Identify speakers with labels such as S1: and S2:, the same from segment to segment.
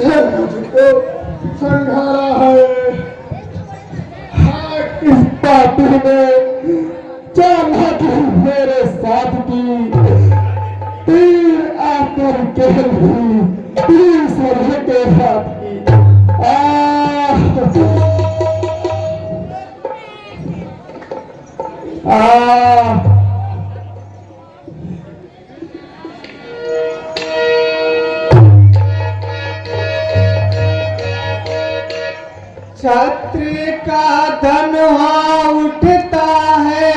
S1: से मुझको संघारा है। हाँ, किस पापी ने चाला की मेरे साथ की, तीर आकर के भी तीर सरह के हाथ की।
S2: छत्र का धनुआ उठता है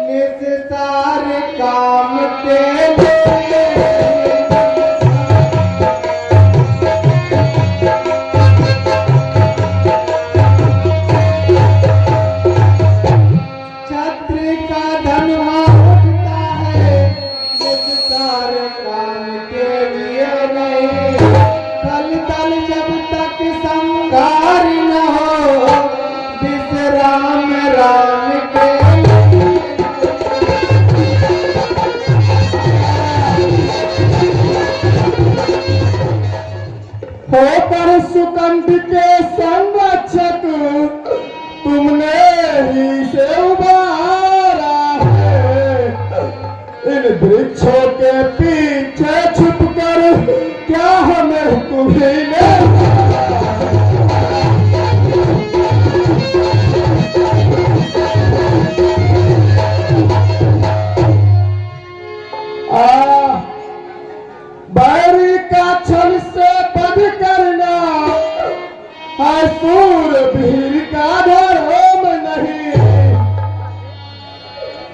S2: निस्तार काम के लिए। छत्र का धनुआ उठता है निस्तार काम के लिए नहीं। तल तल जब तक संगार न हो विश्राम राम के
S1: होकर सुकंठ के संरक्षक तुमने ही से उबारा है। इन वृक्षों के पीछे छुपकर क्या हमें तुम्हें ने बैरी का छल से पद करना है, सूरवीर का धर्म नहीं।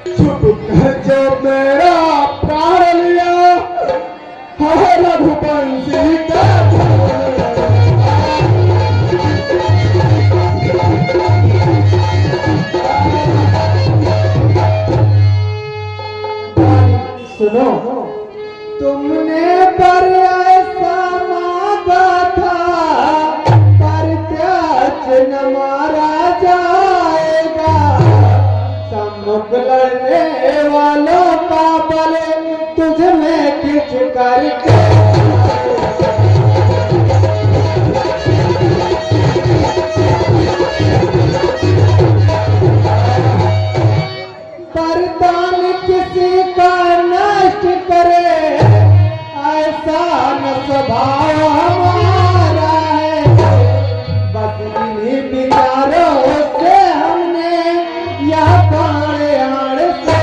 S1: छुप कर जो मेरा प्राण लिया है रघुवंशी का
S2: सुनो, तुमने पर ऐसा मांगा था पर त्याच न मारा जाएगा। सम्मुख लड़ने वालों का बल तुझ में किच करके वरदान किसी का नष्ट करे ऐसा न स्वभाव हमारा है। बस इन्हीं विचारों से हमने यह बाण आड़ से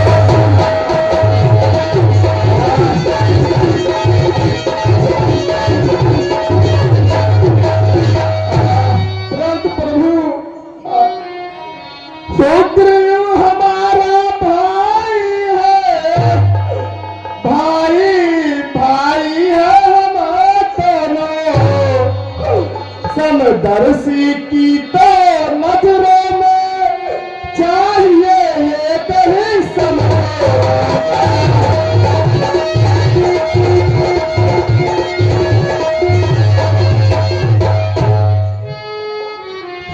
S1: परंतु प्रभु सुग्रीव हमारा भाई है, भाई भाई है हम दोनों। समदर्शी की तो नजरों में चाहिए ये कहीं समय।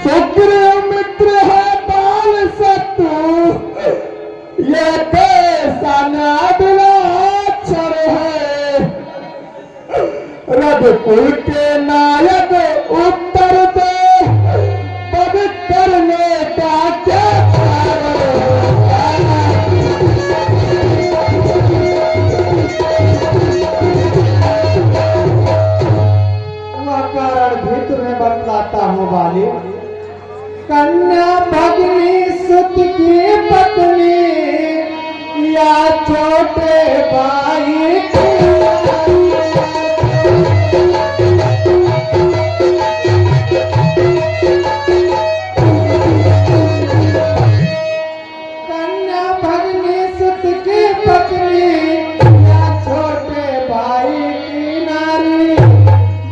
S1: सुग्रीव मित्र है बाल शत्रु, ये कैसा नादलाक्षर है। रघुकुल के नायक उत्तर दे, पद करने का क्या कारण
S2: वह कारण भी तुम्हें बतलाता हूँ बाली। कन्या भगनी सुत की पत्नी या छोटे भाई की कन्या भगनी सुत की पत्नी या छोटे भाई की नारी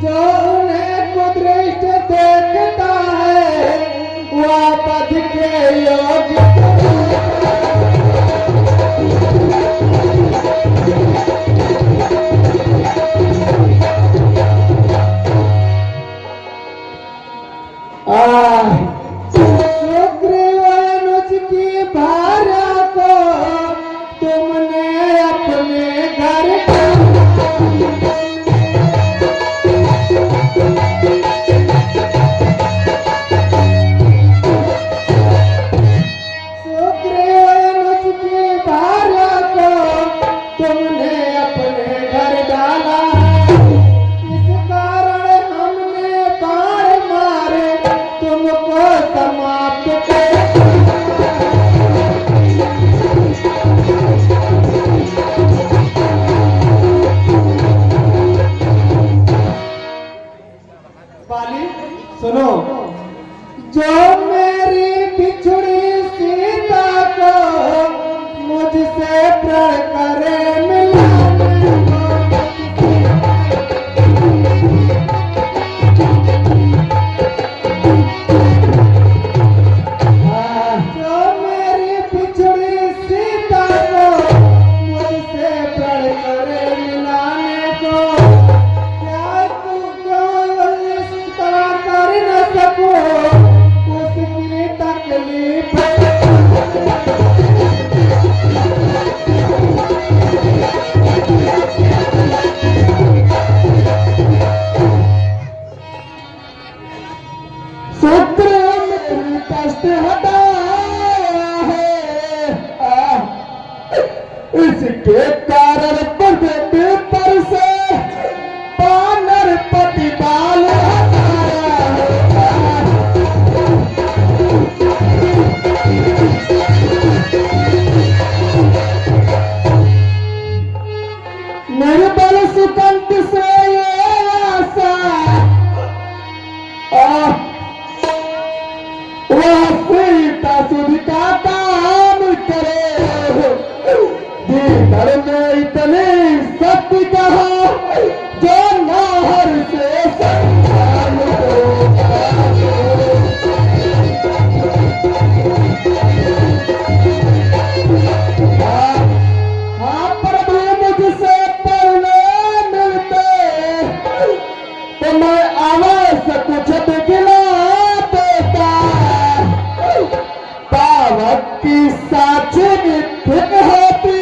S2: जो उन्हें कुदृष्ट देखता है वह पद के योग्य
S1: के कारण पृथ्वी पर से वानर पति बाल हटाया निर्बल सुकंठ से ये आशा वह सीता सुध का काम करे भीतर में इतने सत्य कहा जो नाहर से संतान हाँ प्रभु मुझसे पढ़ने मिलते तो मैं अवश्य कुछ दिखला देता पावक की साक्षी मिथिक होती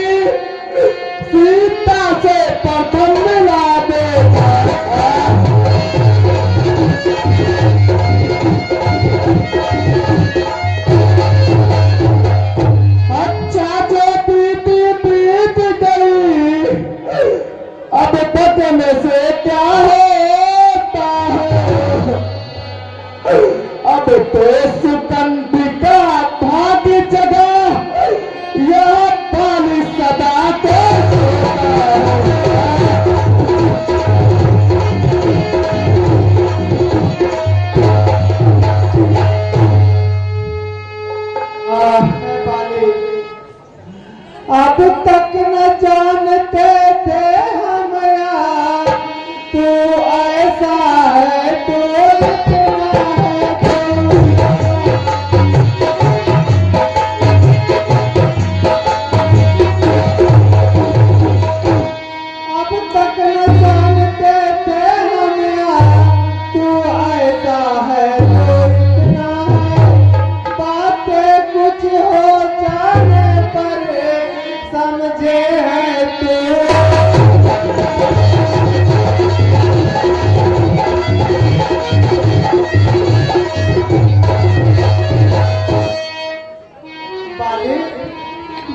S1: सीता से प्रथम मिला देता अच्छा जो बीत गई अब बदलने से क्या होता है अब तो सुकंधिका भाग्य जगह यह पानी सदा को
S2: अब तक न जानते थे हम यार तू ऐसा है तू इतना है अब तक न जानते थे हम यार तू ऐसा है तू इतना है बातें कुछ हो जाने पर समझे है तू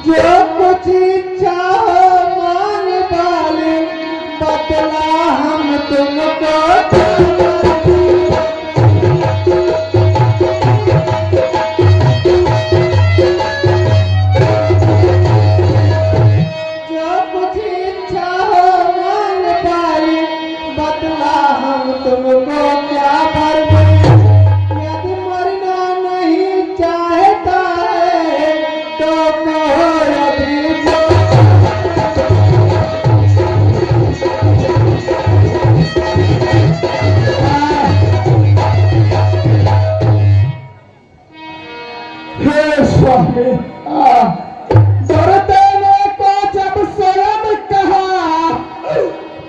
S2: जो कुछ इच्छा हो मान बाली बतला हम तुमको जो कुछ इच्छा हो मान बाली बतला हम तुमको क्या भर यदि मरना नहीं चाहता है तो कहो अभी जो
S1: हे स्वामी डरते को जब स्वयं कहा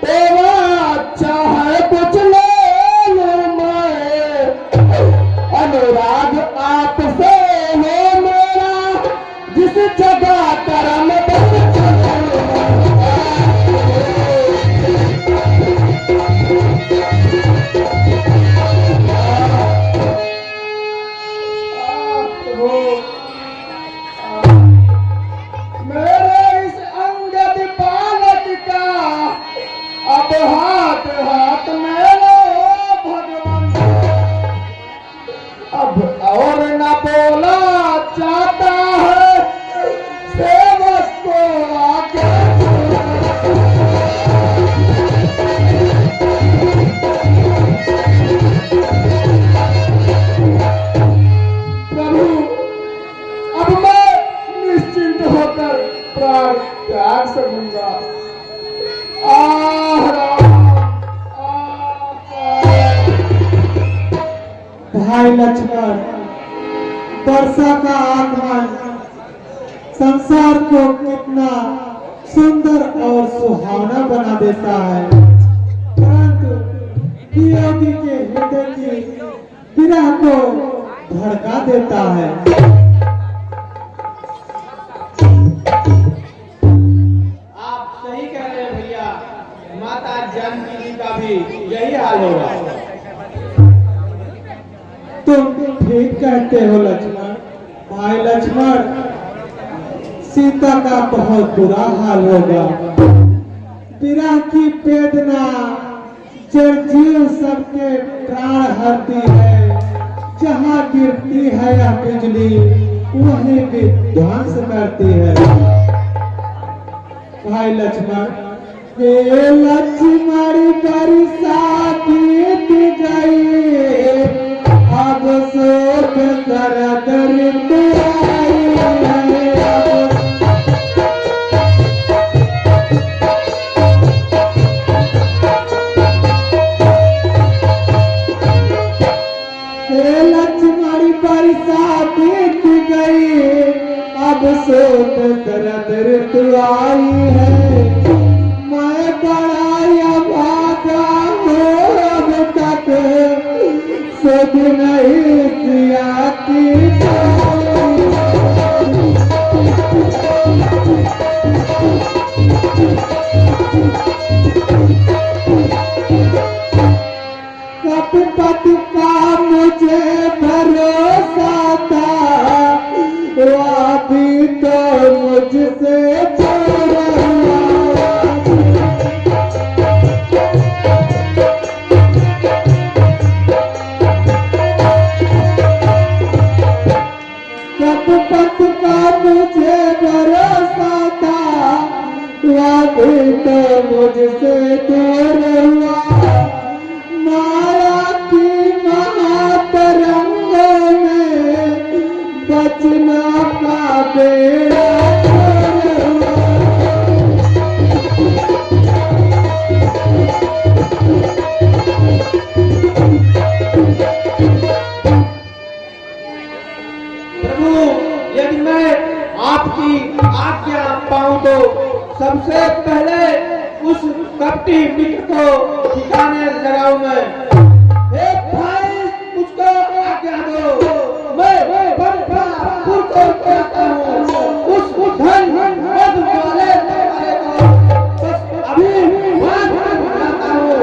S1: तेरा अच्छा है कुछ ले लूं मैं अनुराग आपसे है मेरा जिस जगह कर्म मेरे इस अंगद बालक का अब हाथ हाथ मेरे भगवान अब और न बोला जाता है सेवक को आगे प्रभु अब मैं निश्चिंत होकर प्राण त्याग सकूंगा
S2: भाई लक्ष्मण वर्षा का आगमन संसार को कितना सुंदर और सुहावना बना देता है परंतु वियोगी के हृदय की विरह को भड़का देता है
S3: आप सही कह रहे हैं भैया माता जानकी जी का भी यही हाल होगा
S2: तुम ठीक कहते हो लक्ष्मण भाई लक्ष्मण सीता का बहुत बुरा हाल होगा। विरह की वेदना जर्जीव सबके प्राण हरती है। जहाँ गिरती है यह बिजली वहीं भी ध्वंस करती है। भाई लक्ष्मण, हे लक्ष्मण बरसात बीत गई, अब शोक दर्द ऋतु आई है। हे लक्ष्मण बरसात बीत गई, अब शोक दर्द ऋतु आई है। मैं बड़ा भागा हूँ अब तक सुध नहीं सिया की। कपट का मुझे भरोसा था, वो अभी तो मुझसे छोड़ा हुआ। कपट का मुझे भरोसा था, वो अभी तो मुझसे दूर हुआ। माया की महातरंगों में बचना का बेड़ा पार हुआ।
S3: प्रभु, यदि मैं आपकी आज्ञा पाऊं तो सबसे पहले उस कपटी मित्र को ठिकाने लगाऊं मैं। हे भाई, मुझको आज्ञा दो, मैं बलरामपुर को कहता हूँ। उस धन मद वाले को बस अभी वहाँ जाता हूँ।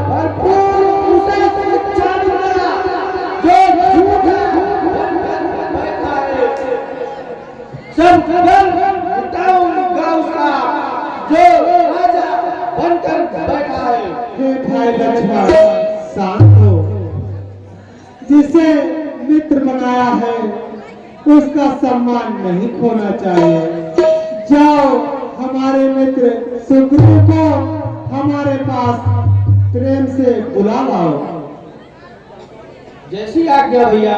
S3: भरपूर उसे शिक्षा दूंगा जो झूठा बैठा है। सब उठाऊंगा उसका जो राजा बनकर बैठा है।
S2: हे भाई लक्ष्मण, शांत हो। जिसे मित्र बनाया है उसका सम्मान नहीं खोना चाहिए। जाओ, हमारे मित्र सुग्रीव को हमारे पास प्रेम से बुला लाओ।
S3: जैसी आज्ञा भैया।